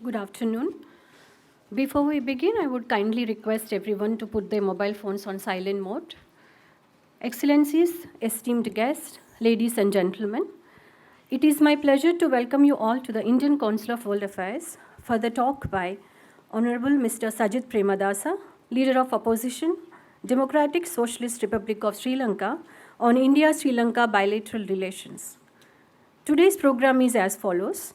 Good afternoon. Before we begin, I would kindly request everyone to put their mobile phones on silent mode. Excellencies, esteemed guests, ladies and gentlemen, it is my pleasure to welcome you all to the Indian Council of World Affairs for the talk by Honorable Mr. Sajith Premadasa, Leader of Opposition, Democratic Socialist Republic of Sri Lanka, on India-Sri Lanka bilateral relations. Today's program is as follows.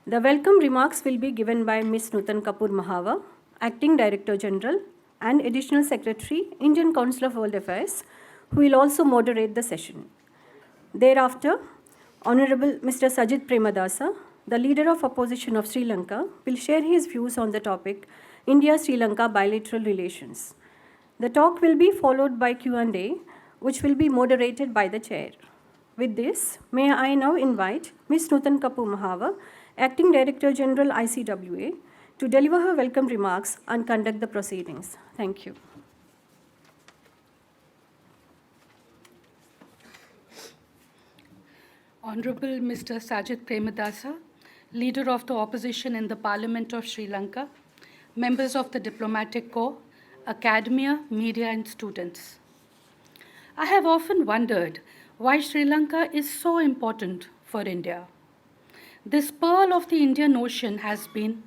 The welcome remarks will be given by Ms. Nutan Kapoor Mahawar, Acting Director General and Additional Secretary, Indian Council of World Affairs, who will also moderate the session. Thereafter, Honorable Mr. Sajith Premadasa, the Leader of Opposition of Sri Lanka, will share his views on the topic India-Sri Lanka bilateral relations. The talk will be followed by Q&A, which will be moderated by the chair. With this, may I now invite Ms. Nutan Kapoor Mahawar, Acting Director General ICWA, to deliver her welcome remarks and conduct the proceedings. Thank you. Honorable Mr. Sajith Premadasa, Leader of the Opposition in the Parliament of Sri Lanka, members of the Diplomatic Corps, academia, media, and students. I have often wondered why Sri Lanka is so important for India. This pearl of the Indian Ocean has been,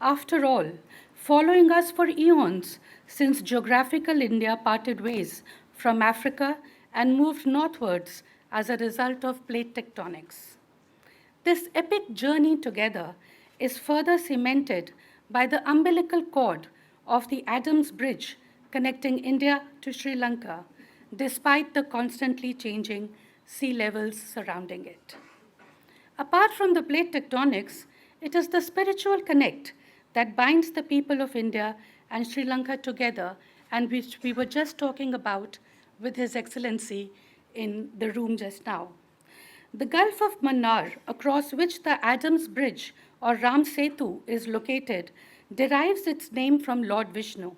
after all, following us for eons since geographical India parted ways from Africa and moved northwards as a result of plate tectonics. This epic journey together is further cemented by the umbilical cord of the Adams Bridge connecting India to Sri Lanka, despite the constantly changing sea levels surrounding it. Apart from the plate tectonics, it is the spiritual connect that binds the people of India and Sri Lanka together, and which we were just talking about with His Excellency in the room just now. The Gulf of Mannar, across which the Adams Bridge or Ram Setu is located, derives its name from Lord Vishnu.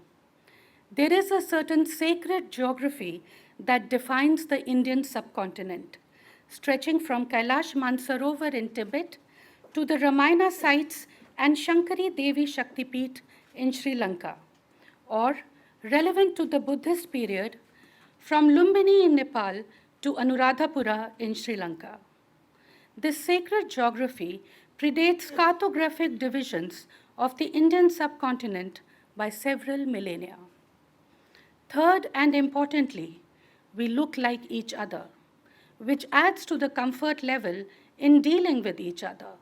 There is a certain sacred geography that defines the Indian subcontinent, stretching from Kailash Mansarovar in Tibet to the Ramayana sites and Shankari Devi Shaktipeeth in Sri Lanka, or relevant to the Buddhist period, from Lumbini in Nepal to Anuradhapura in Sri Lanka. This sacred geography predates cartographic divisions of the Indian subcontinent by several millennia. Third, and importantly, we look like each other, which adds to the comfort level in dealing with each other.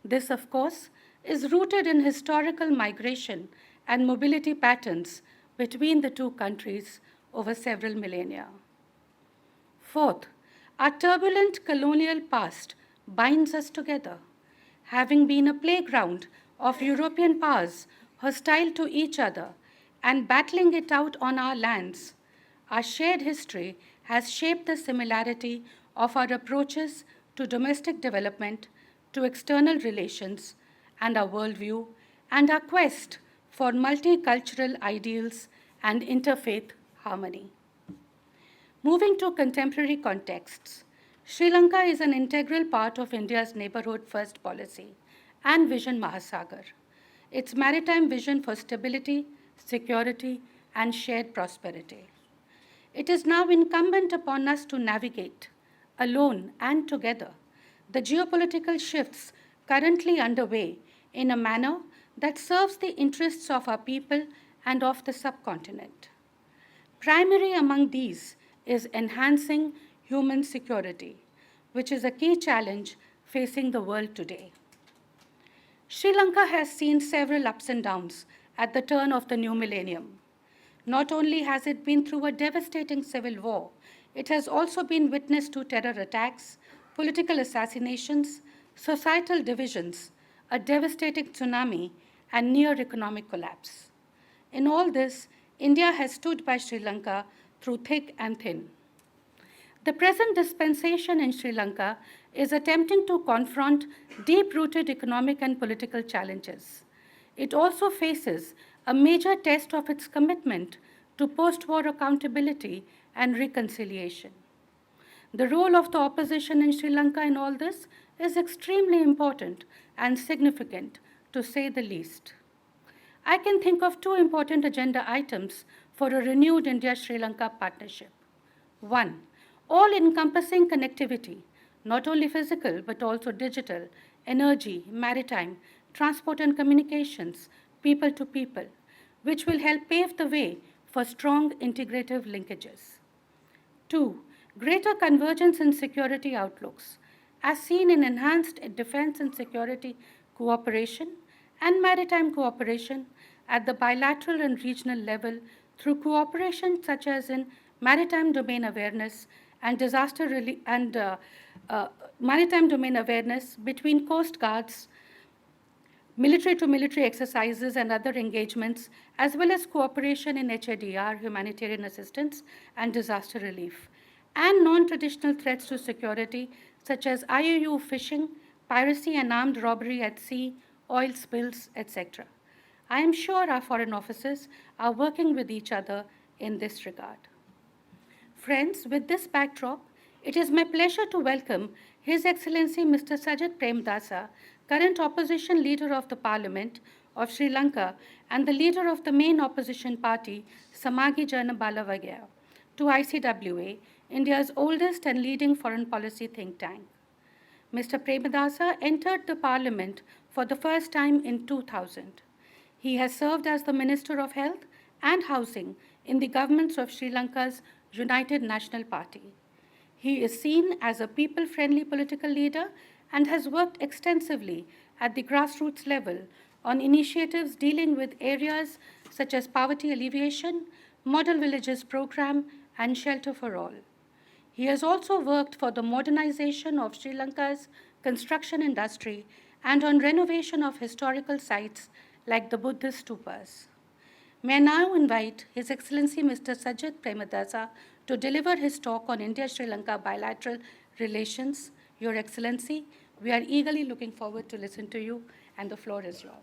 This, of course, is rooted in historical migration and mobility patterns between the two countries over several millennia. Fourth, our turbulent colonial past binds us together, having been a playground of European powers hostile to each other and battling it out on our lands. Our shared history has shaped the similarity of our approaches to domestic development, to external relations, and our worldview, and our quest for multicultural ideals and interfaith harmony. Moving to contemporary contexts, Sri Lanka is an integral part of India's neighborhood first policy and Vision Mahasagar, its maritime vision for stability, security, and shared prosperity. It is now incumbent upon us to navigate, alone and together, the geopolitical shifts currently underway in a manner that serves the interests of our people and of the subcontinent. Primary among these is enhancing human security, which is a key challenge facing the world today. Sri Lanka has seen several ups and downs at the turn of the new millennium. Not only has it been through a devastating civil war, it has also been witness to terror attacks, political assassinations, societal divisions, a devastating tsunami, and near economic collapse. In all this, India has stood by Sri Lanka through thick and thin. The present dispensation in Sri Lanka is attempting to confront deep-rooted economic and political challenges. It also faces a major test of its commitment to post-war accountability and reconciliation. The role of the opposition in Sri Lanka in all this is extremely important and significant to say the least. I can think of two important agenda items for a renewed India-Sri Lanka partnership. One, all-encompassing connectivity, not only physical but also digital, energy, maritime, transport and communications, people to people, which will help pave the way for strong integrative linkages. Two, greater convergence in security outlooks, as seen in enhanced defense and security cooperation and maritime cooperation at the bilateral and regional level through cooperation such as in maritime domain awareness and disaster relief and maritime domain awareness between coast guards, military to military exercises and other engagements, as well as cooperation in HADR, humanitarian assistance, and disaster relief, and non-traditional threats to security, such as IUU fishing, piracy and armed robbery at sea, oil spills, etc. I am sure our foreign officers are working with each other in this regard. Friends, with this backdrop, it is my pleasure to welcome His Excellency Mr. Sajith Premadasa, current opposition leader of the Parliament of Sri Lanka and the leader of the main opposition party, Samagi Jana Balavagaya, to ICWA, India's oldest and leading foreign policy think tank. Mr. Premadasa entered the Parliament for the first time in 2000. He has served as the Minister of Health and Housing in the governments of Sri Lanka's United National Party. He is seen as a people-friendly political leader and has worked extensively at the grassroots level on initiatives dealing with areas such as poverty alleviation, Model Villages program, and Shelter for All. He has also worked for the modernization of Sri Lanka's construction industry and on renovation of historical sites like the Buddhist stupas. May I now invite His Excellency Mr. Sajith Premadasa to deliver his talk on India-Sri Lanka bilateral relations. Your Excellency, we are eagerly looking forward to listen to you, and the floor is yours.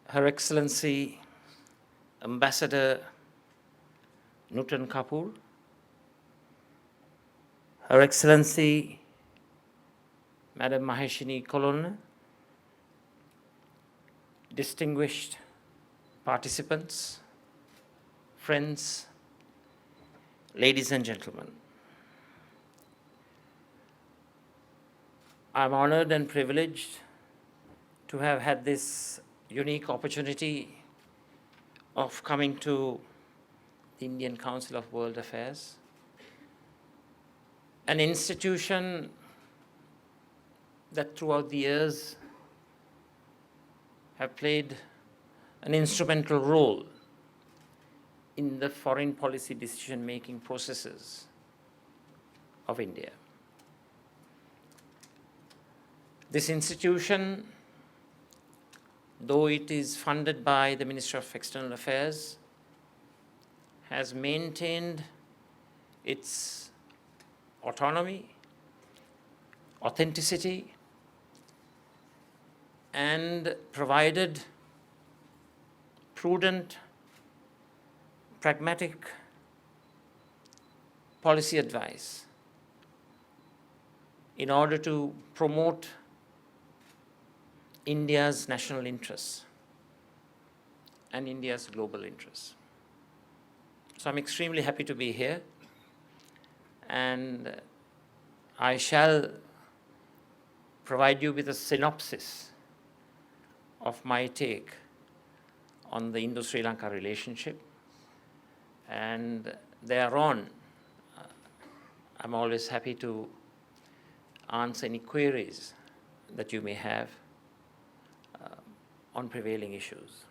Her Excellency Ambassador Nutan Kapoor, Her Excellency Madam Maheshini Kolonna, distinguished participants, friends, ladies and gentlemen. I'm honored and privileged to have had this unique opportunity of coming to the Indian Council of World Affairs, an institution that throughout the years have played an instrumental role in the foreign policy decision-making processes of India. This institution, though it is funded by the Ministry of External Affairs, has maintained its autonomy, authenticity, and provided prudent, pragmatic policy advice in order to promote India's national interests and India's global interests. So I'm extremely happy to be here, and I shall provide you with a synopsis of my take on the Indo-Sri Lanka relationship, and thereon I'm always happy to answer any queries that you may have on prevailing issues.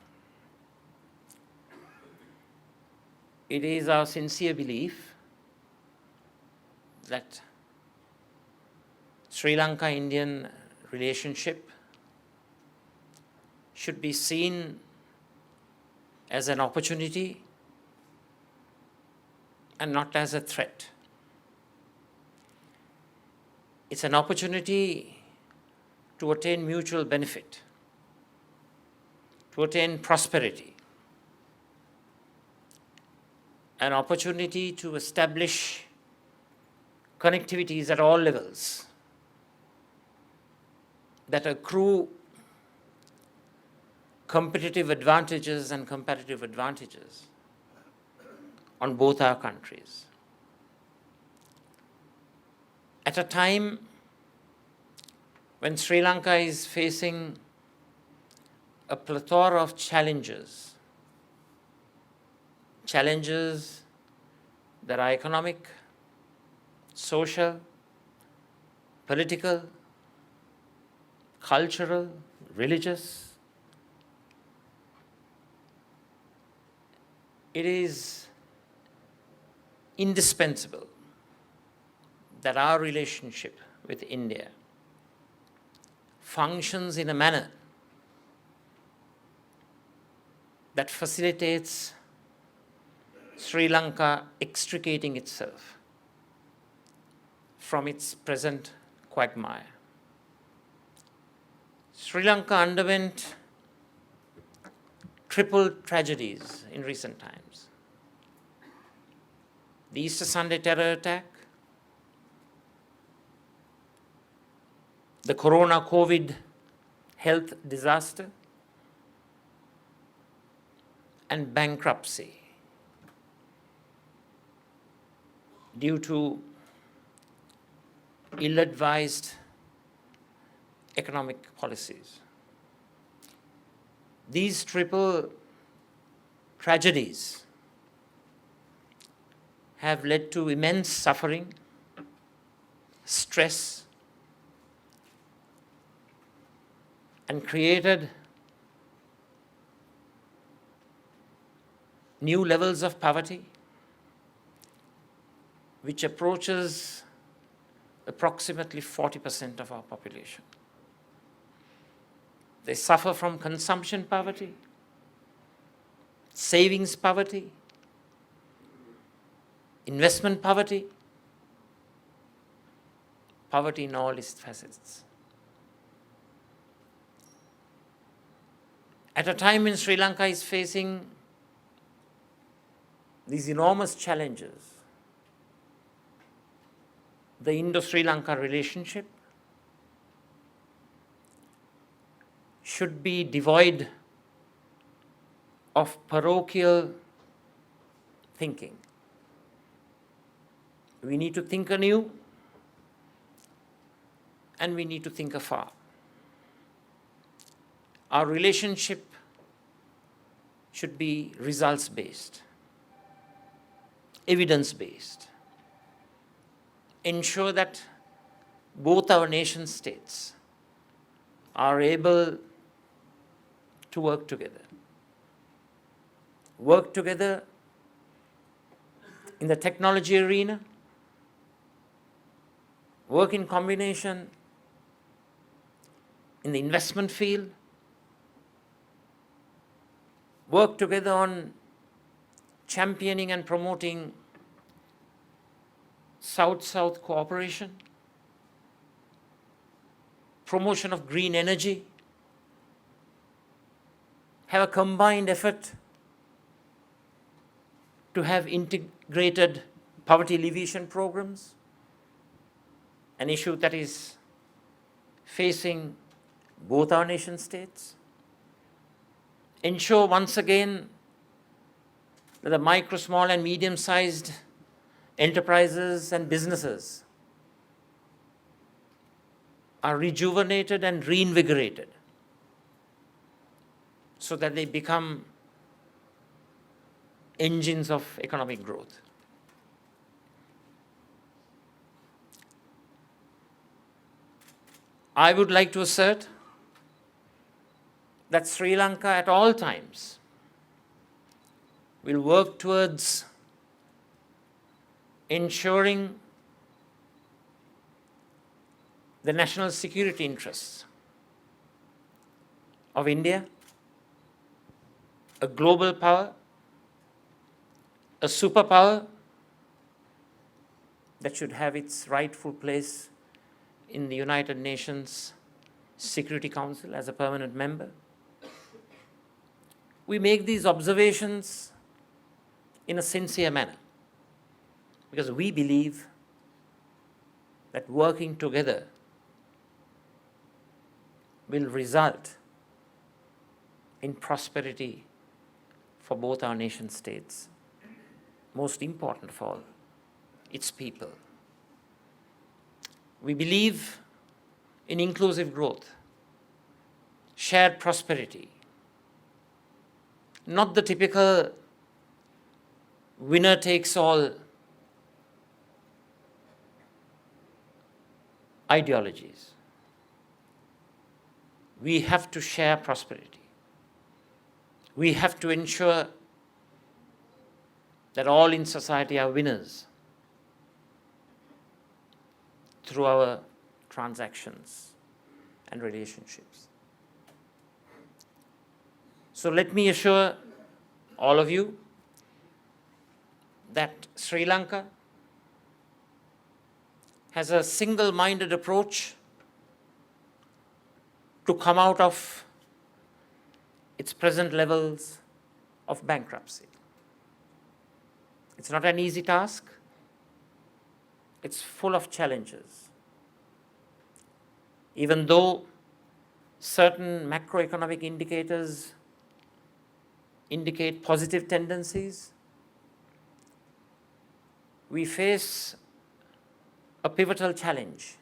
It is our sincere belief that Sri Lanka-Indian relationship should be seen as an opportunity and not as a threat. It's an opportunity to attain mutual benefit, to attain prosperity, an opportunity to establish connectivities at all levels that accrue competitive advantages and competitive advantages on both our countries. At a time when Sri Lanka is facing a plethora of challenges that are economic, social, political, cultural, religious, it is indispensable that our relationship with India functions in a manner that facilitates Sri Lanka extricating itself from its present quagmire. Sri Lanka underwent triple tragedies in recent times. The Easter Sunday terror attack, the Corona COVID health disaster, and bankruptcy due to ill-advised economic policies. These triple tragedies have led to immense suffering, stress, and created new levels of poverty, which approaches approximately 40% of our population. They suffer from consumption poverty, savings poverty, investment poverty, poverty in all its facets. At a time when Sri Lanka is facing these enormous challenges, the Indo-Sri Lanka relationship should be devoid of parochial thinking. We need to think anew, and we need to think afar. Our relationship should be results-based, evidence-based. Ensure that both our nation states are able to work together. Work together in the technology arena, work in combination in the investment field, work together on championing and promoting South-South cooperation, promotion of green energy, have a combined effort to have integrated poverty alleviation programs, an issue that is facing both our nation states. Ensure once again that the micro, small and medium-sized enterprises and businesses are rejuvenated and reinvigorated so that they become engines of economic growth. I would like to assert that Sri Lanka at all times will work towards ensuring the national security interests of India, a global power, a superpower that should have its rightful place in the United Nations Security Council as a permanent member. We make these observations in a sincere manner because we believe that working together will result in prosperity for both our nation states. Most important of all, its people. We believe in inclusive growth, shared prosperity, not the typical winner takes all ideologies. We have to share prosperity. We have to ensure that all in society are winners through our transactions and relationships. So let me assure all of you that Sri Lanka has a single-minded approach to come out of its present levels of bankruptcy. It's not an easy task. It's full of challenges. Even though certain macroeconomic indicators indicate positive tendencies, we face a pivotal challenge,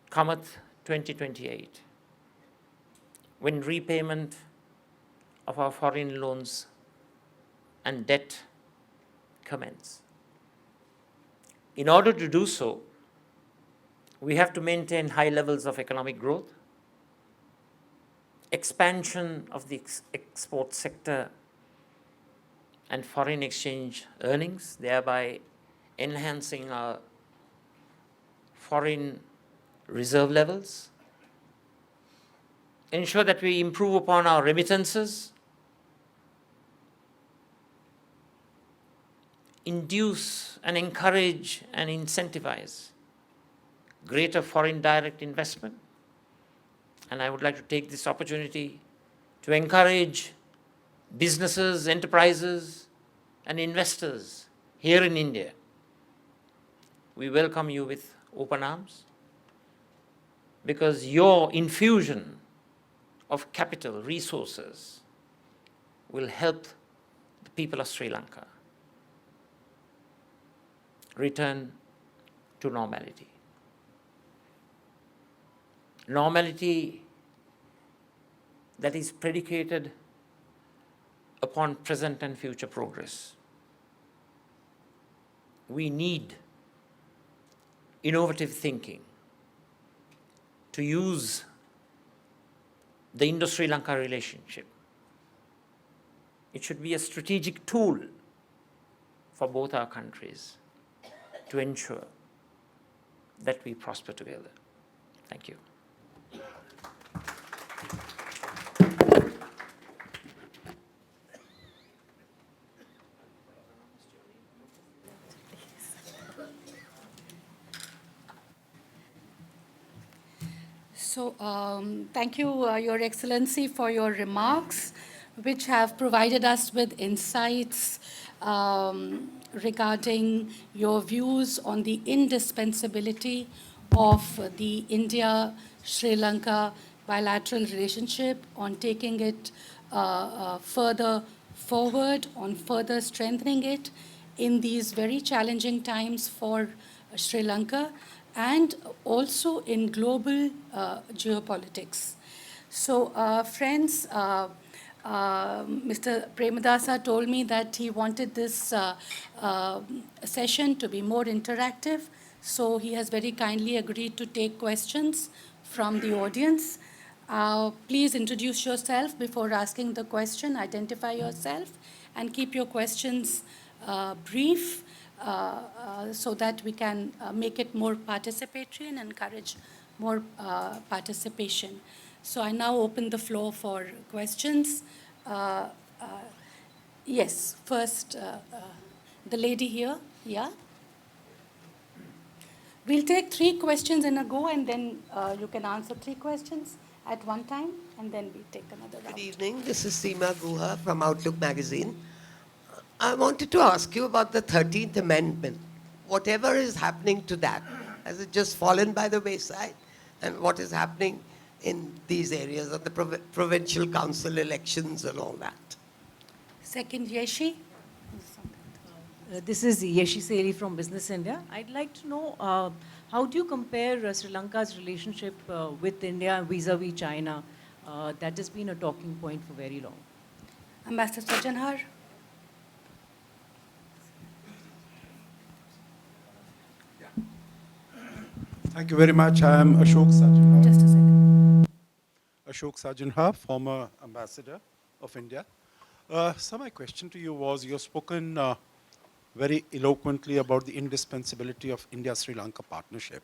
cometh 2028, when repayment of our foreign loans and debt commence. In order to do so, we have to maintain high levels of economic growth, expansion of the export sector and foreign exchange earnings, thereby enhancing our foreign reserve levels, ensure that we improve upon our remittances, induce and encourage and incentivize greater foreign direct investment. And I would like to take this opportunity to encourage businesses, enterprises, and investors here in India. We welcome you with open arms because your infusion of capital resources will help the people of Sri Lanka return to normality. Normality that is predicated upon present and future progress. We need innovative thinking to use the Indo-Sri Lanka relationship. It should be a strategic tool for both our countries to ensure that we prosper together. Thank you. So, thank you, Your Excellency, for your remarks, which have provided us with insights regarding your views on the indispensability of the India-Sri Lanka bilateral relationship, on taking it further forward, on further strengthening it in these very challenging times for Sri Lanka, and also in global geopolitics. So, friends, Mr. Premadasa told me that he wanted this session to be more interactive, so he has very kindly agreed to take questions from the audience. Please introduce yourself before asking the question, identify yourself, and keep your questions brief, so that we can make it more participatory and encourage more participation. So I now open the floor for questions. Yes, first, the lady here, yeah? We'll take 3 questions in a go, and then you can answer 3 questions at one time, and then we take another round. Good evening. This is Seema Guha from Outlook Magazine. I wanted to ask you about the 13th Amendment. Whatever is happening to that, has it just fallen by the wayside? And what is happening in these areas of the provincial council elections and all that? Second, Yeshi. This is Yeshi Seli from Business India. I'd like to know how do you compare Sri Lanka's relationship with India vis-a-vis China? That has been a talking point for very long. Ambassador Sajanhar. Thank you very much. I am Ashok Sajanha. Just a second. Ashok Sajanha, former ambassador of India. So my question to you was, you've spoken very eloquently about the indispensability of India-Sri Lanka partnership.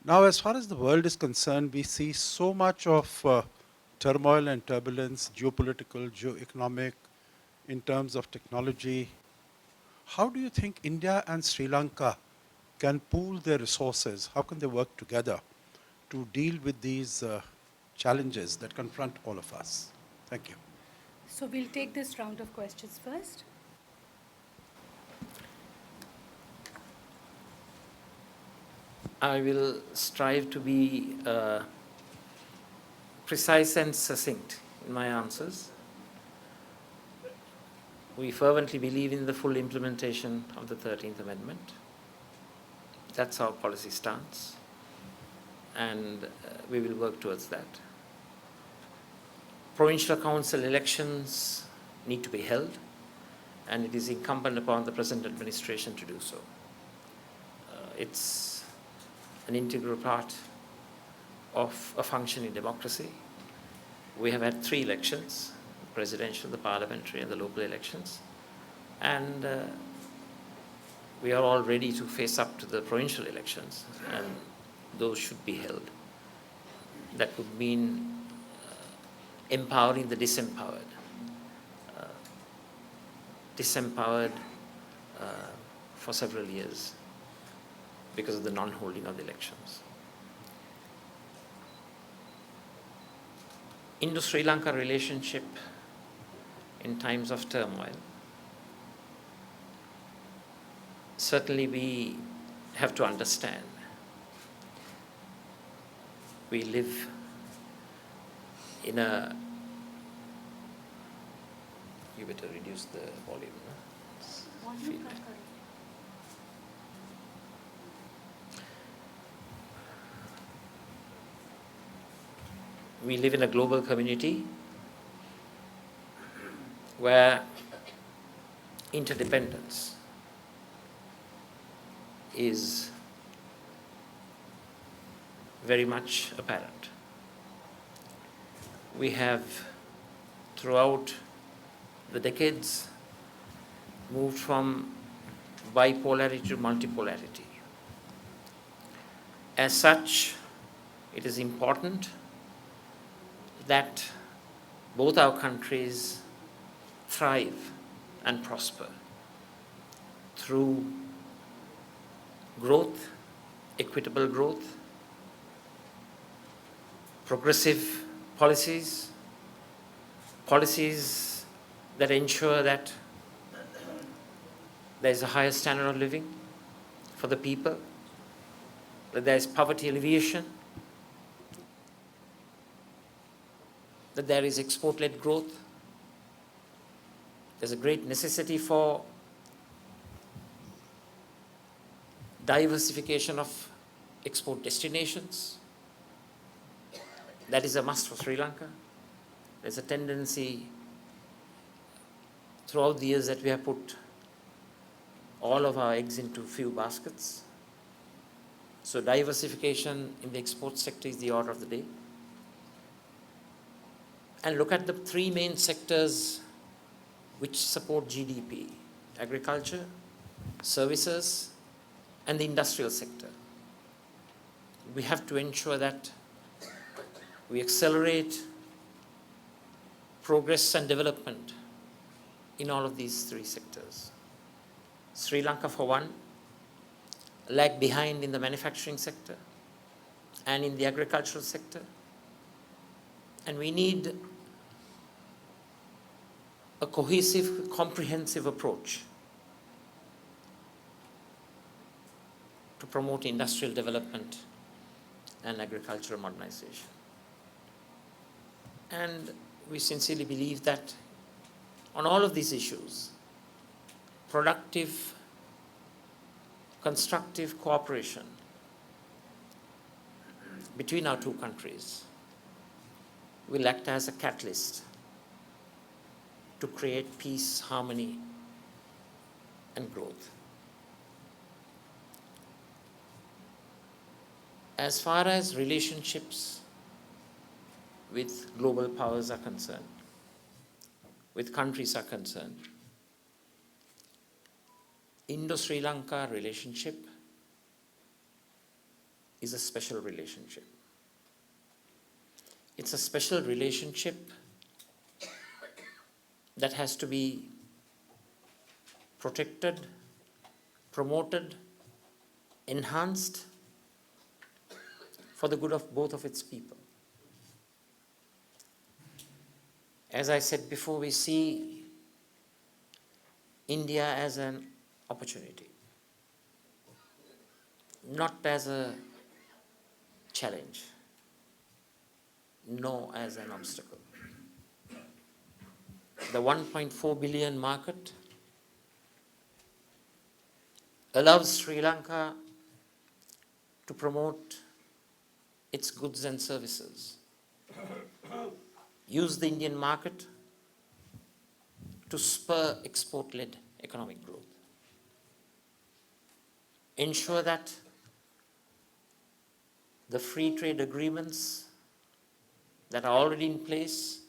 Now, as far as the world is concerned, we see so much of turmoil and turbulence, geopolitical, geoeconomic, in terms of technology. How do you think India and Sri Lanka can pool their resources? How can they work together to deal with these challenges that confront all of us? Thank you. So we'll take this round of questions first. I will strive to be precise and succinct in my answers. We fervently believe in the full implementation of the 13th Amendment. That's our policy stance, and we will work towards that. Provincial council elections need to be held, and it is incumbent upon the present administration to do so. It's an integral part of a functioning democracy. We have had 3 elections: the presidential, the parliamentary, and the local elections. And we are all ready to face up to the provincial elections, and those should be held. That would mean empowering the disempowered. Disempowered for several years because of the non-holding of the elections. Indo-Sri Lanka relationship in times of turmoil. Certainly we have to understand we live in a, you better reduce the volume, no? Feedback. We live in a global community where interdependence is very much apparent. We have, throughout the decades, moved from bipolarity to multipolarity. As such, it is important that both our countries thrive and prosper through growth, equitable growth, progressive policies, policies that ensure that there is a higher standard of living for the people, that there is poverty alleviation, that there is export-led growth. There's a great necessity for diversification of export destinations. That is a must for Sri Lanka. There's a tendency throughout the years that we have put all of our eggs into few baskets. So diversification in the export sector is the order of the day. And look at the 3 main sectors which support GDP: agriculture, services, and the industrial sector. We have to ensure that we accelerate progress and development in all of these 3 sectors. Sri Lanka, for one, lag behind in the manufacturing sector and in the agricultural sector. And we need a cohesive, comprehensive approach to promote industrial development and agricultural modernization. And we sincerely believe that on all of these issues, productive, constructive cooperation between our two countries will act as a catalyst to create peace, harmony, and growth. As far as relationships with global powers are concerned, with countries are concerned, Indo-Sri Lanka relationship is a special relationship. It's a special relationship that has to be protected, promoted, enhanced for the good of both of its people. As I said before, we see India as an opportunity, not as a challenge, nor as an obstacle. The 1.4 billion market allows Sri Lanka to promote its goods and services, use the Indian market to spur export-led economic growth, ensure that the free trade agreements that are already in place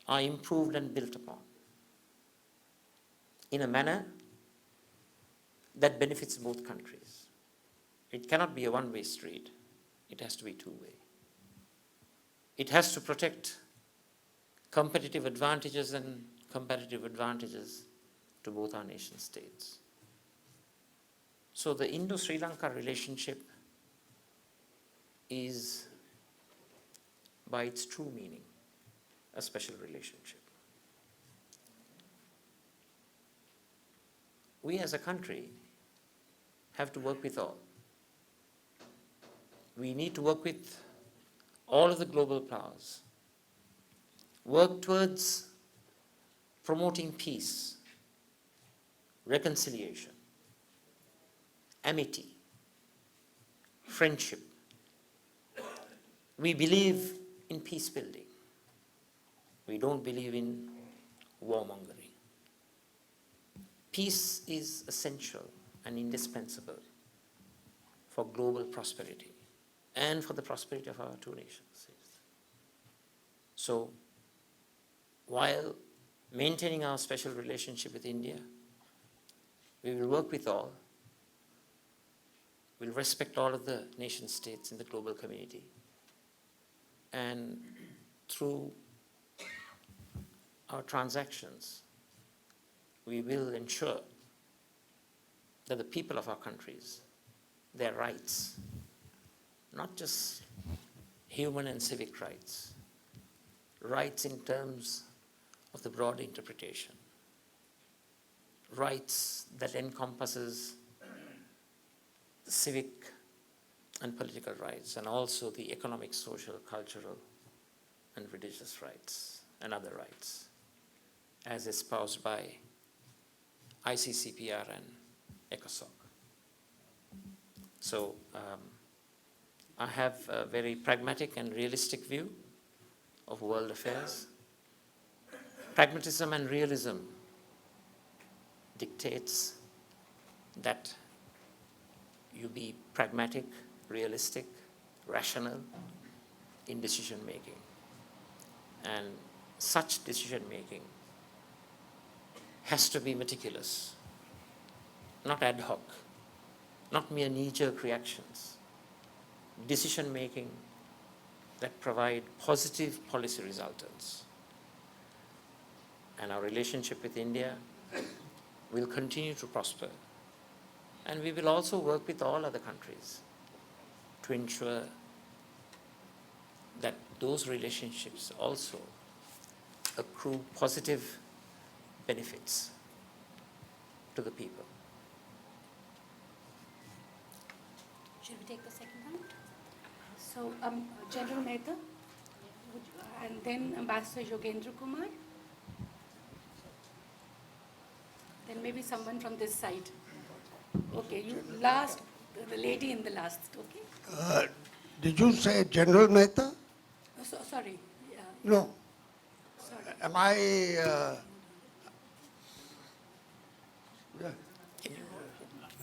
are improved and built upon in a manner that benefits both countries. It cannot be a one-way street. It has to be two-way. It has to protect competitive advantages and competitive advantages to both our nation states. So the Indo-Sri Lanka relationship is, by its true meaning, a special relationship. We as a country have to work with all. We need to work with all of the global powers, work towards promoting peace, reconciliation, amity, friendship. We believe in peace building. We don't believe in warmongering. Peace is essential and indispensable for global prosperity and for the prosperity of our two nations. So, while maintaining our special relationship with India, we will work with all. We'll respect all of the nation states in the global community. And through our transactions, we will ensure that the people of our countries, their rights, not just human and civic rights, rights in terms of the broad interpretation, rights that encompasses the civic and political rights, and also the economic, social, cultural, and religious rights, and other rights, as espoused by ICCPR and ECOSOC. So I have a very pragmatic and realistic view of world affairs. Pragmatism and realism dictates that you be pragmatic, realistic, rational in decision making. And such decision making has to be meticulous, not ad hoc, not mere knee-jerk reactions. Decision making that provide positive policy resultants. And our relationship with India will continue to prosper And we will also work with all other countries to ensure that those relationships also accrue positive benefits to the people. Should we take the second round? So, General Mehta, and then Ambassador Yogendra Kumar. Then maybe someone from this side. Okay, you last, the lady in the last, okay? Did you say General Mehta? Oh, sorry. No. Sorry. Am I?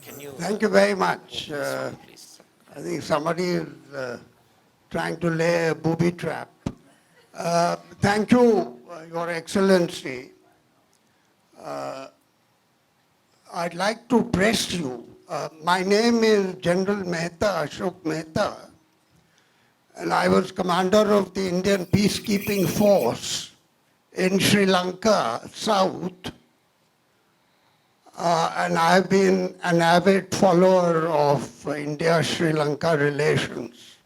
Can you? Thank you very much. Please. I think somebody is trying to lay a booby trap. Thank you, Your Excellency. I'd like to press you. My name is General Mehta, Ashok Mehta, and I was commander of the Indian peacekeeping force in Sri Lanka, South, and I've been an avid follower of India-Sri Lanka relations.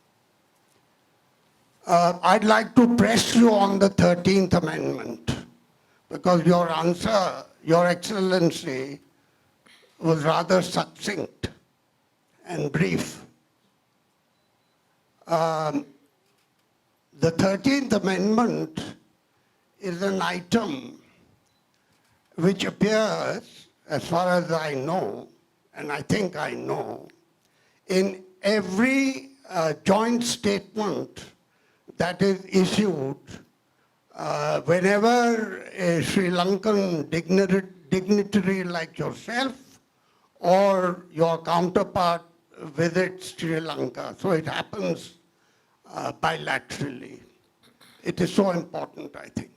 I'd like to press you on the 13th Amendment, because your answer, Your Excellency, was rather succinct and brief. The 13th Amendment is an item which appears, as far as I know, and I think I know, in every joint statement that is issued whenever a Sri Lankan dignitary like yourself or your counterpart visits Sri Lanka. So it happens bilaterally. It is so important, I think.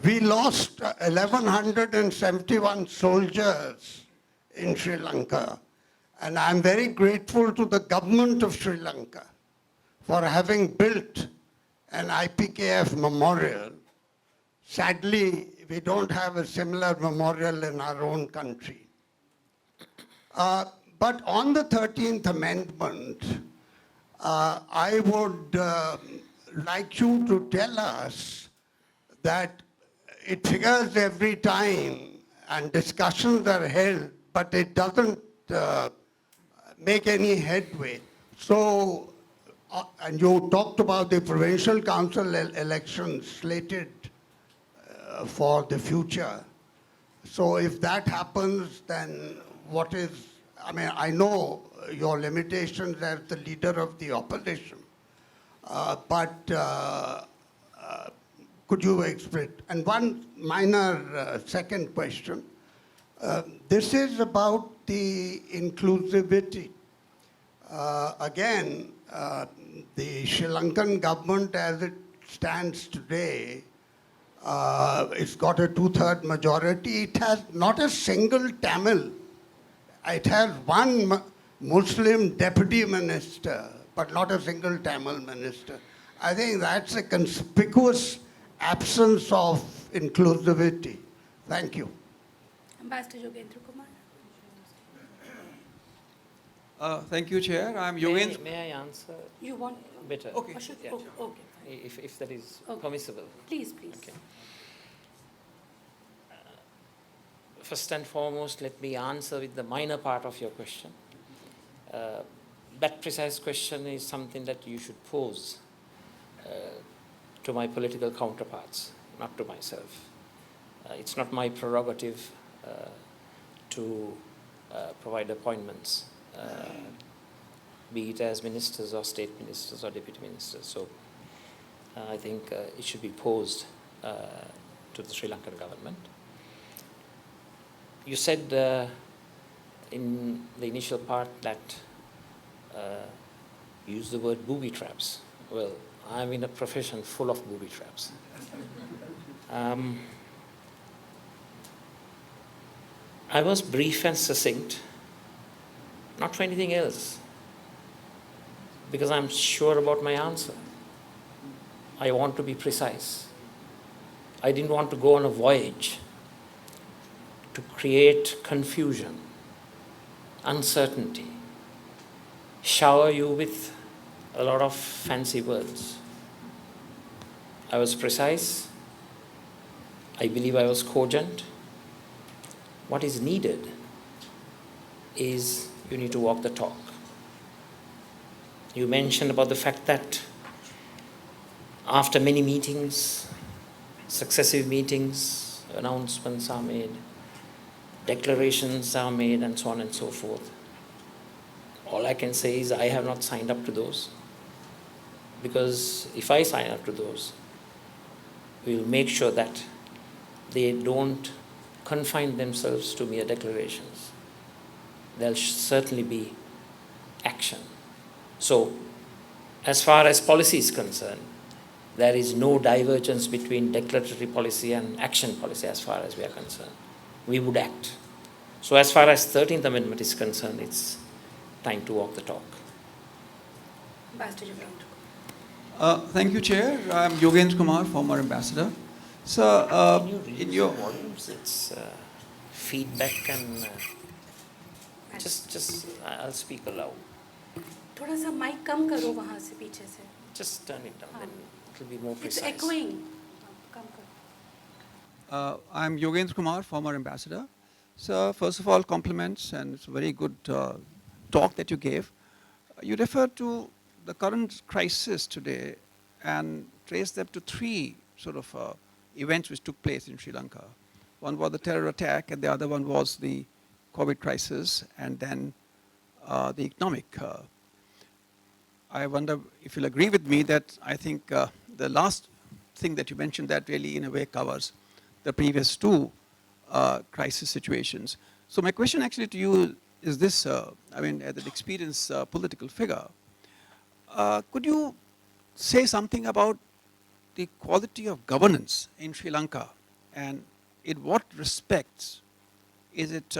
We lost 1,171 soldiers in Sri Lanka, and I'm very grateful to the government of Sri Lanka for having built an IPKF memorial. Sadly, we don't have a similar memorial in our own country. But on the 13th Amendment, I would like you to tell us that it figures every time and discussions are held, but it doesn't make any headway. So, and you talked about the provincial council elections slated for the future. So if that happens, then what is, I mean, I know your limitations as the leader of the opposition, but could you explain? And one minor second question. This is about the inclusivity. Again, the Sri Lankan government as it stands today, it's got a 2/3 majority. It has not a single Tamil. It has one Muslim deputy minister, but not a single Tamil minister. I think that's a conspicuous absence of inclusivity. Thank you. Ambassador Yogendra Kumar. Thank you, Chair. I'm Yogendra. May I answer You want? better? Okay. Or should, Yeah. oh, okay. If that is Okay. permissible. Please, please. Okay. First and foremost, let me answer with the minor part of your question. That precise question is something that you should pose to my political counterparts, not to myself. It's not my prerogative to provide appointments, be it as ministers or state ministers or deputy ministers. So I think it should be posed to the Sri Lankan government. You said in the initial part that you used the word booby traps. Well, I'm in a profession full of booby traps. I was brief and succinct, not for anything else, because I'm sure about my answer. I want to be precise. I didn't want to go on a voyage to create confusion uncertainty, shower you with a lot of fancy words. I was precise. I believe I was cogent. What is needed is you need to walk the talk. You mentioned about the fact that after many meetings, successive meetings, announcements are made, declarations are made, and so on and so forth. All I can say is I have not signed up to those, because if I sign up to those, we will make sure that they don't confine themselves to mere declarations. There'll certainly be action. So, as far as policy is concerned, there is no divergence between declaratory policy and action policy as far as we are concerned. We would act. So as far as 13th Amendment is concerned, it's time to walk the talk. Ambassador Brown. Thank you, Chair. I'm Yogendra Kumar, former ambassador. Sir, Can you reduce in the your volumes? It's feedback and I'll speak aloud. थोड़ा सा mic कम करो वहाँ से पीछे से. Just turn it down, then it will be more It's precise. echoing. कम करो. I'm Yogendra Kumar, former ambassador. Sir, first of all, compliments, and it's a very good talk that you gave. You referred to the current crisis today and traced them to three sort of events which took place in Sri Lanka. One was the terror attack, and the other one was the COVID crisis, and then the economic. I wonder if you'll agree with me that I think the last thing that you mentioned that really in a way covers the previous two crisis situations. So my question actually to you is this, I mean, as an experienced political figure, could you say something about the quality of governance in Sri Lanka, and in what respects is it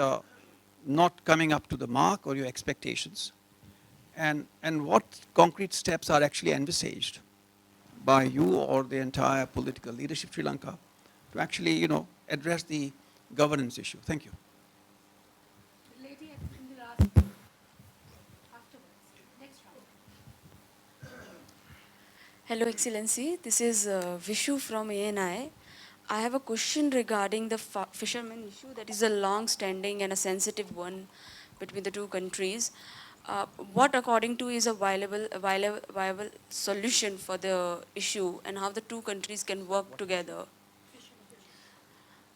not coming up to the mark or your expectations, and what concrete steps are actually envisaged by you or the entire political leadership of Sri Lanka to actually, you know, address the governance issue? Thank you. Lady in the last. Afterwards. Next round. Hello, Excellency. This is Vishu from ANI. I have a question regarding the fishermen issue that is a long-standing and a sensitive one between the two countries. What, according to, is a viable solution for the issue, and how the two countries can work together?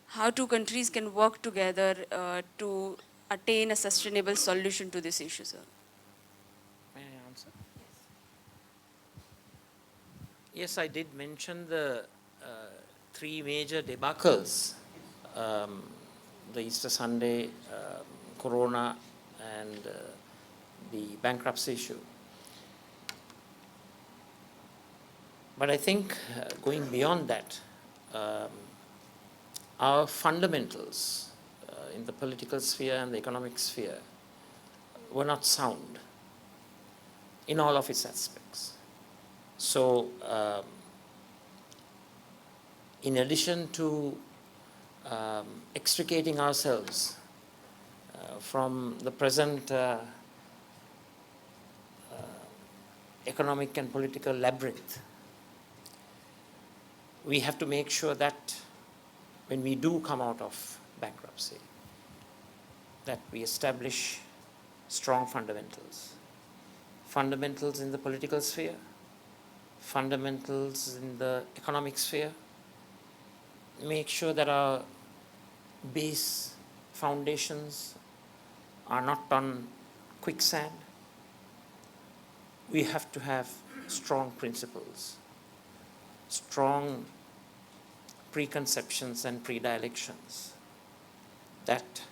How two countries can work together to attain a sustainable solution to this issue, sir? May I answer? Yes, I did mention the three major debacles, the Easter Sunday, Corona, and the bankruptcy issue. But I think going beyond that, our fundamentals in the political sphere and the economic sphere were not sound in all of its aspects. So, in addition to extricating ourselves from the present economic and political labyrinth, we have to make sure that when we do come out of bankruptcy, that we establish strong fundamentals. Fundamentals in the political sphere, fundamentals in the economic sphere. Make sure that our base foundations are not on quicksand. We have to have strong principles, strong preconceptions and predilections that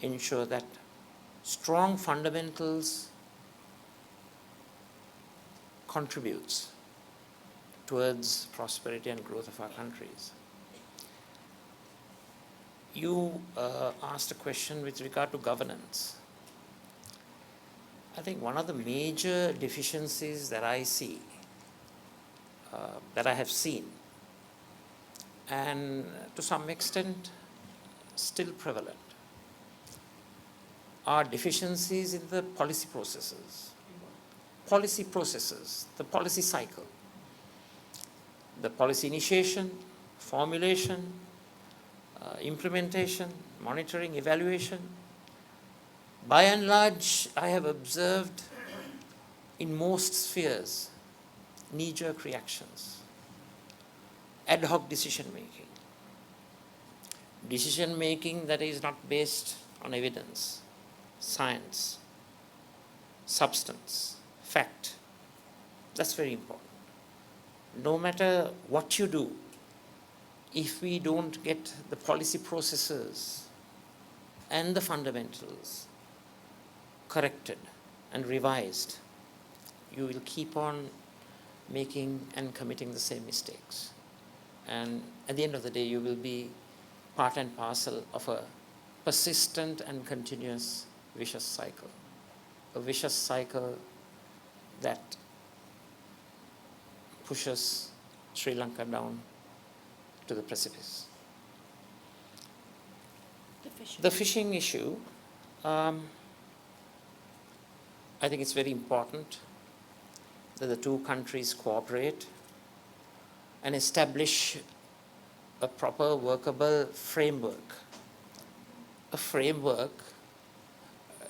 ensure that strong fundamentals contributes towards prosperity and growth of our countries. You asked a question with regard to governance. I think one of the major deficiencies that I see, that I have seen, and to some extent still prevalent, are deficiencies in the policy processes, the policy cycle, the policy initiation, formulation, implementation, monitoring, evaluation. By and large, I have observed in most spheres knee-jerk reactions, ad hoc decision making that is not based on evidence, science, substance, fact. That's very important. No matter what you do, if we don't get the policy processes and the fundamentals corrected and revised, you will keep on making and committing the same mistakes. And at the end of the day, you will be part and parcel of a persistent and continuous vicious cycle. A vicious cycle that pushes Sri Lanka down to the precipice. The fishing issue, I think it's very important that the two countries cooperate and establish a proper workable framework, a framework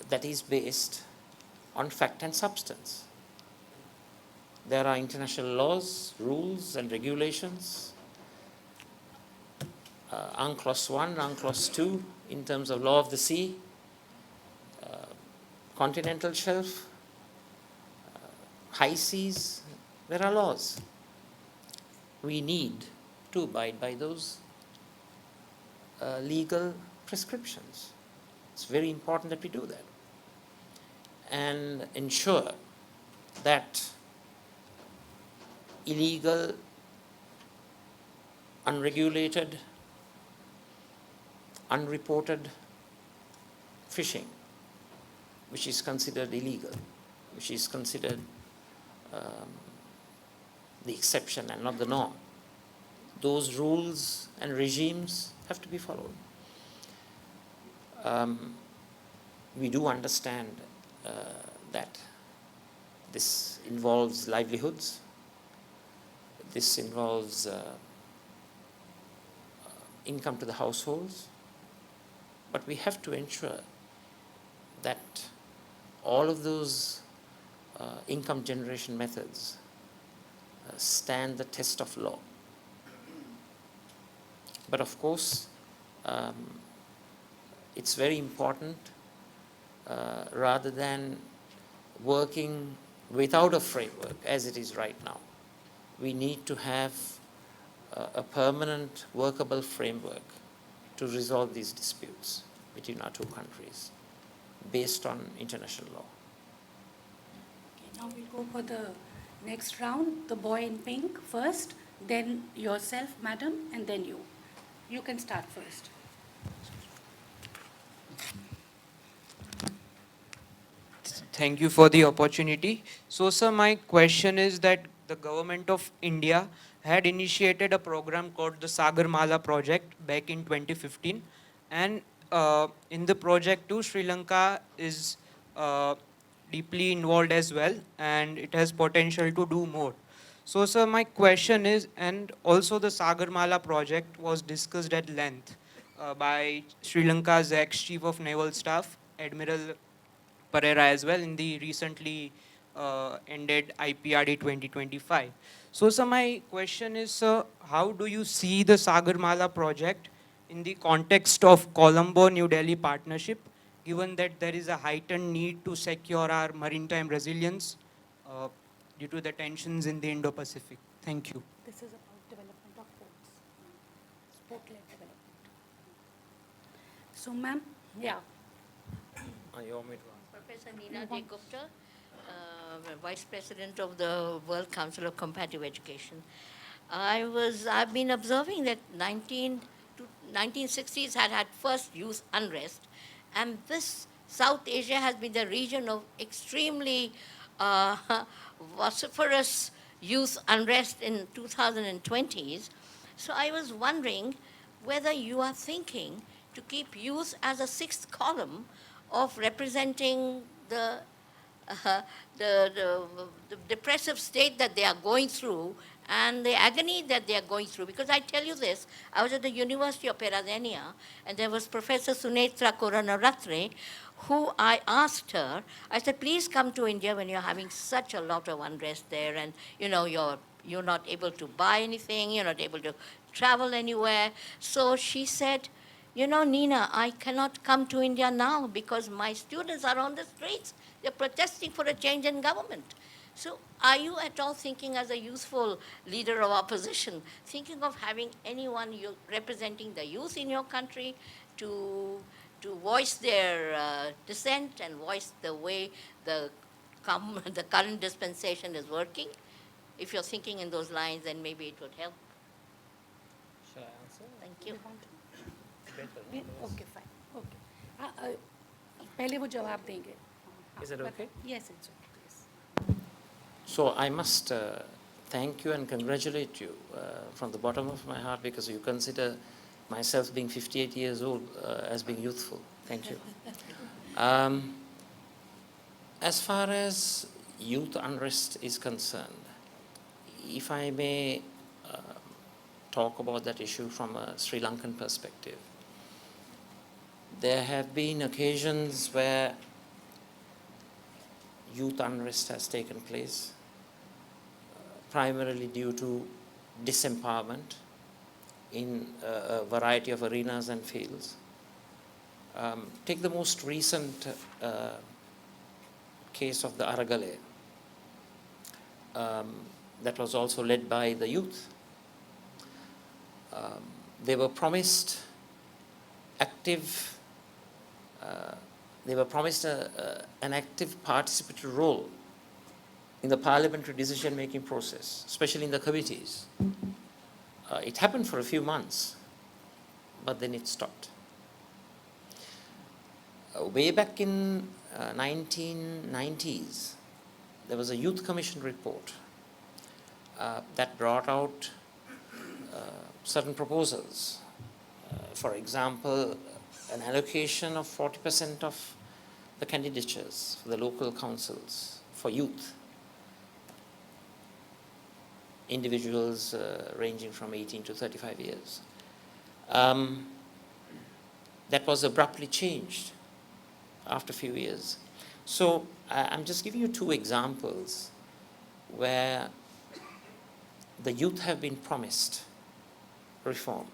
that is based on fact and substance. There are international laws, rules and regulations, UNCLOS 1, UNCLOS 2 in terms of law of the sea, continental shelf, high seas, there are laws. We need to abide by those legal prescriptions. It's very important that we do that and ensure that illegal, unregulated, unreported fishing, which is considered illegal, which is considered the exception and not the norm. Those rules and regimes have to be followed. We do understand that this involves livelihoods, this involves income to the households, but we have to ensure that all of those income generation methods stand the test of law. But of course, it's very important, rather than working without a framework as it is right now, we need to have a permanent workable framework to resolve these disputes between our two countries based on international law. Okay, now we'll go for the next round. The boy in pink first, then yourself, madam, and then you. You can start first. Thank you for the opportunity. So, sir, my question is that the government of India had initiated a program called the Sagarmala project back in 2015. And in the project too, Sri Lanka is deeply involved as well, and it has potential to do more. So, sir, my question is, and also the Sagarmala project was discussed at length by Sri Lanka's ex-Chief of Naval Staff, Admiral Pereira as well in the recently ended IPRD 2025. So, sir, my question is, sir, how do you see the Sagarmala project in the context of Colombo-New Delhi partnership, given that there is a heightened need to secure our maritime resilience due to the tensions in the Indo-Pacific? Thank you. This is about development of ports, port-led development. So, ma'am, yeah. You want me to Professor Neena De Gupta, Vice President of the World Council of Comparative Education. I've been observing that 1960s had first youth unrest, and this South Asia has been the region of extremely vociferous youth unrest in 2020s. So I was wondering whether you are thinking to keep youth as a sixth column, of representing uh, the depressive state that they are going through and the agony that they are going through. Because I tell you this, I was at the University of Peradeniya, and there was Professor Sunetra Koranaratre, who I asked her, I said, please come to India when you're having such a lot of unrest there, and you're not able to buy anything, you're not able to travel anywhere. So she said, Nina, I cannot come to India now because my students are on the streets. They're protesting for a change in government. So are you at all thinking, as a youthful leader of opposition, thinking of having anyone representing the youth in your country to voice their dissent and voice the way the the current dispensation is working? If you're thinking in those lines, then maybe it would help. Shall I answer? Thank you. Okay, fine. Okay. पहले वो जवाब देंगे. Is it okay? Yes, it's okay. Yes. So I must thank you and congratulate you from the bottom of my heart, because you consider myself being 58 years old as being youthful. Thank you. As far as youth unrest is concerned, if I may talk about that issue from a Sri Lankan perspective, there have been occasions where youth unrest has taken place, primarily due to disempowerment in a variety of arenas and fields. Take the most recent case of the Aragale. That was also led by the youth. They were promised an active participatory role in the parliamentary decision-making process, especially in the committees. It happened for a few months, but then it stopped. Way back in 1990s, there was a Youth Commission report that brought out certain proposals. For example, an allocation of 40% of the candidatures for the local councils for youth, individuals ranging from 18 to 35 years. That was abruptly changed after a few years. So I'm just giving you two examples where the youth have been promised reform,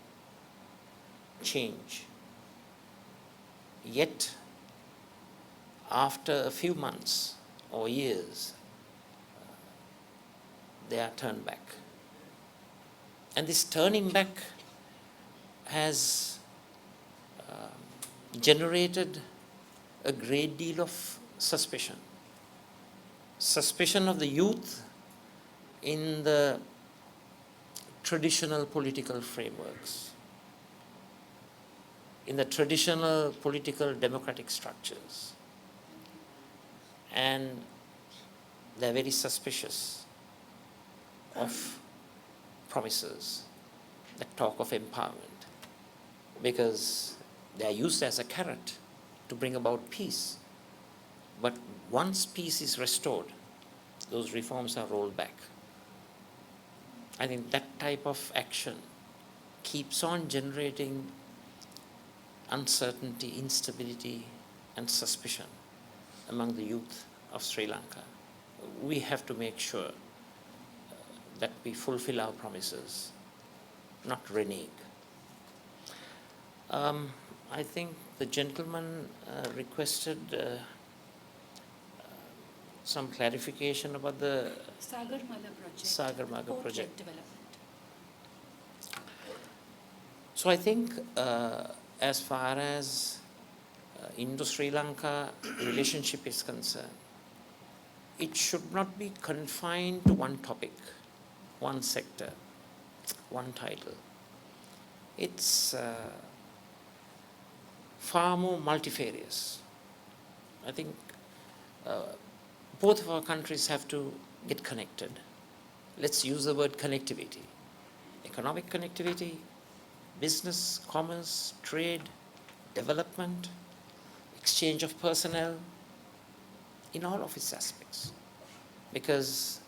change, yet after a few months or years, they are turned back. And this turning back has generated a great deal of suspicion. Suspicion of the youth in the traditional political frameworks, in the traditional political democratic structures. And they're very suspicious of promises that talk of empowerment, because they are used as a carrot to bring about peace. But once peace is restored, those reforms are rolled back. I think that type of action keeps on generating uncertainty, instability, and suspicion among the youth of Sri Lanka. We have to make sure that we fulfill our promises, not renege. I think the gentleman requested some clarification about the Sagarmala project. Development. So I think as far as Indo-Sri Lanka relationship is concerned, it should not be confined to one topic, one sector, one title. It's far more multifarious. I think both of our countries have to get connected. Let's use the word connectivity. Economic connectivity, business, commerce, trade, development, exchange of personnel, in all of its aspects. Because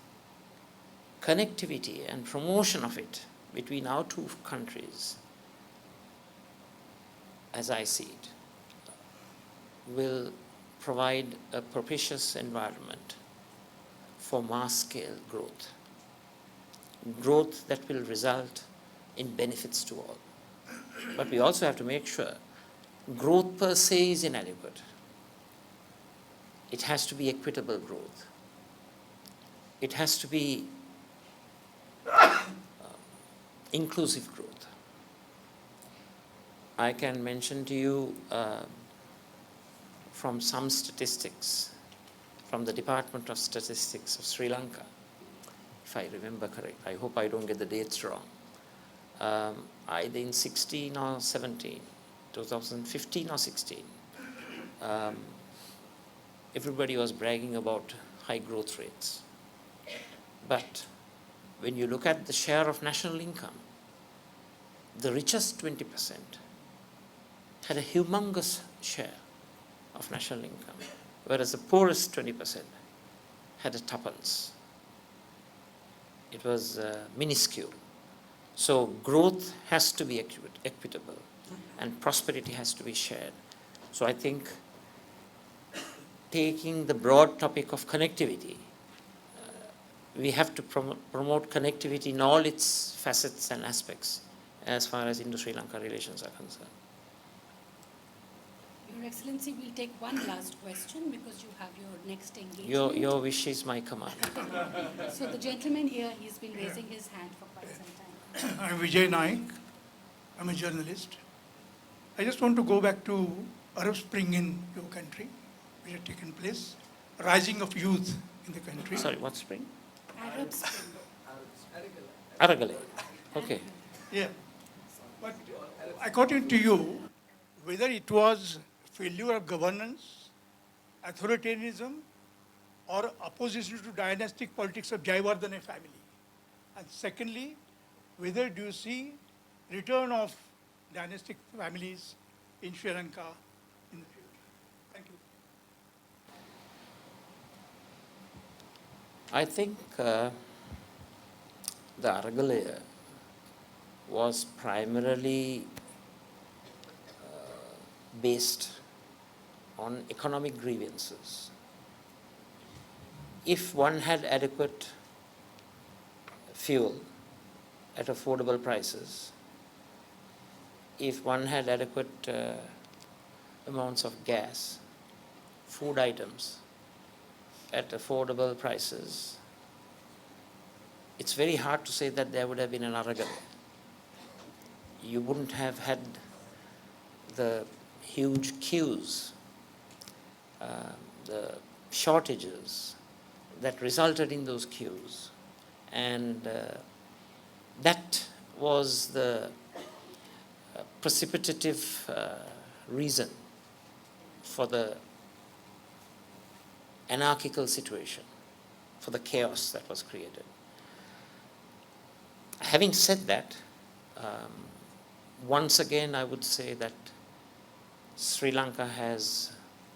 connectivity and promotion of it between our two countries, as I see it, will provide a propitious environment for mass-scale growth. Growth that will result in benefits to all. But we also have to make sure growth per se is inadequate. It has to be equitable growth. It has to be inclusive growth. I can mention to you from some statistics from the Department of Statistics of Sri Lanka, if I remember correct. I hope I don't get the dates wrong. Either in 16 or 17, 2015 or 16, everybody was bragging about high growth rates. But when you look at the share of national income, the richest 20% had a humongous share of national income, whereas the poorest 20% had a tuppence. It was minuscule. So growth has to be equitable and prosperity has to be shared. So I think taking the broad topic of connectivity, we have to promote connectivity in all its facets and aspects as far as Indo-Sri Lanka relations are concerned. Your Excellency, we'll take one last question because you have your next engagement. Your wish is my command. So the gentleman here, he's been raising his hand for quite some time. I'm Vijay Naik. I'm a journalist. I just want to go back to Arab Spring in your country, which had taken place, rising of youth in the country. Sorry, what spring? Arab Spring. Aragale. Okay. Yeah. But according to you, whether it was failure of governance, authoritarianism, or opposition to dynastic politics of Jayawardene family. And secondly, whether do you see return of dynastic families in Sri Lanka in the future? Thank you. I think the Aragalaya was primarily based on economic grievances. If one had adequate fuel at affordable prices, if one had adequate amounts of gas, food items at affordable prices, it's very hard to say that there would have been an Aragalaya. You wouldn't have had the huge queues, the shortages that resulted in those queues. And that was the precipitative reason for the anarchical situation, for the chaos that was created. Having said that, once again I would say that Sri Lanka has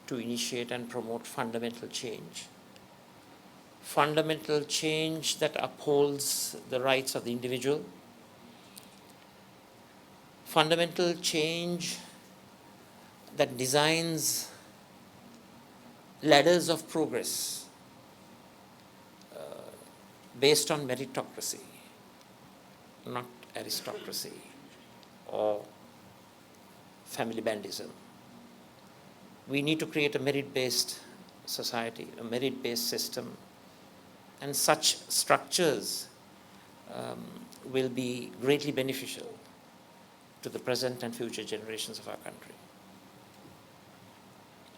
to initiate and promote fundamental change. Fundamental change that upholds the rights of the individual. Fundamental change that designs ladders of progress based on meritocracy, not aristocracy or family bandism. We need to create a merit-based society, a merit-based system, and such structures will be greatly beneficial to the present and future generations of our country.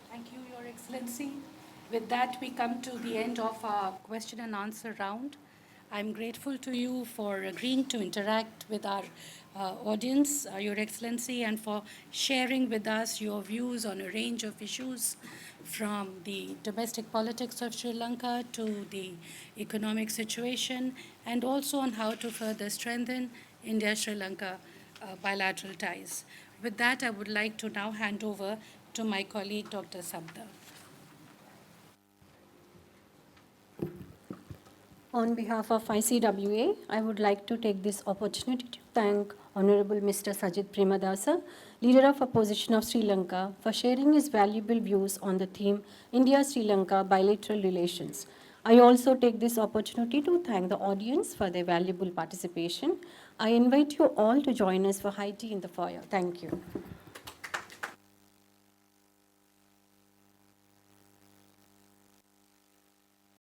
Thank you, Your Excellency. With that, we come to the end of our question and answer round. I'm grateful to you for agreeing to interact with our audience, Your Excellency, and for sharing with us your views on a range of issues from the domestic politics of Sri Lanka to the economic situation, and also on how to further strengthen India-Sri Lanka bilateral ties. With that, I would like to now hand over to my colleague, Dr. Sabda. On behalf of ICWA, I would like to take this opportunity to thank Honorable Mr. Sajith Premadasa, Leader of Opposition of Sri Lanka, for sharing his valuable views on the theme India-Sri Lanka bilateral relations. I also take this opportunity to thank the audience for their valuable participation. I invite you all to join us for high tea in the foyer. Thank you.